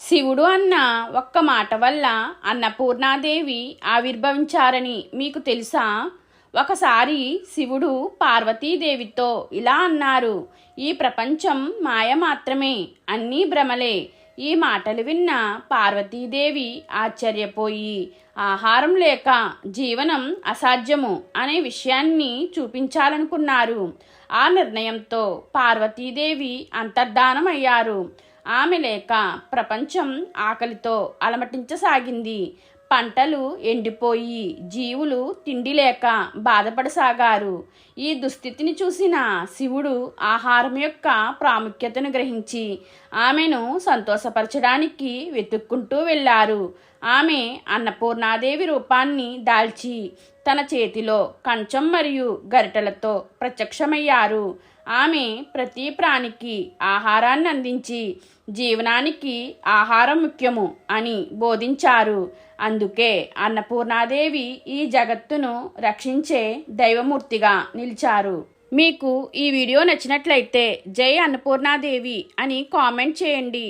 శివుడు అన్న ఒక్క మాట వల్ల అన్నపూర్ణాదేవి ఆవిర్భవించారని మీకు తెలుసా? ఒకసారి శివుడు పార్వతీదేవితో ఇలా అన్నారు, ఈ ప్రపంచం మాయ మాత్రమే, అన్నీ భ్రమలే. ఈ మాటలు విన్న పార్వతీదేవి ఆశ్చర్యపోయి, ఆహారం లేక జీవనం అసాధ్యము అనే విషయాన్ని చూపించాలనుకున్నారు. ఆ నిర్ణయంతో పార్వతీదేవి అంతర్ధానమయ్యారు. ఆమె లేక ప్రపంచం ఆకలితో అలమటించసాగింది. పంటలు ఎండిపోయి జీవులు తిండి లేక బాధపడసాగారు. ఈ దుస్థితిని చూసిన శివుడు ఆహారం యొక్క ప్రాముఖ్యతను గ్రహించి ఆమెను సంతోషపరచడానికి వెతుక్కుంటూ వెళ్ళారు. ఆమె అన్నపూర్ణాదేవి రూపాన్ని దాల్చి తన చేతిలో కంచం మరియు గరిటెలతో ప్రత్యక్షమయ్యారు. ఆమె ప్రతి ప్రాణికి ఆహారాన్ని అందించి జీవనానికి ఆహారం ముఖ్యము అని బోధించారు. అందుకే అన్నపూర్ణాదేవి ఈ జగత్తును రక్షించే దైవమూర్తిగా నిలిచారు. మీకు ఈ వీడియో నచ్చినట్లయితే జై అన్నపూర్ణాదేవి అని కామెంట్ చేయండి.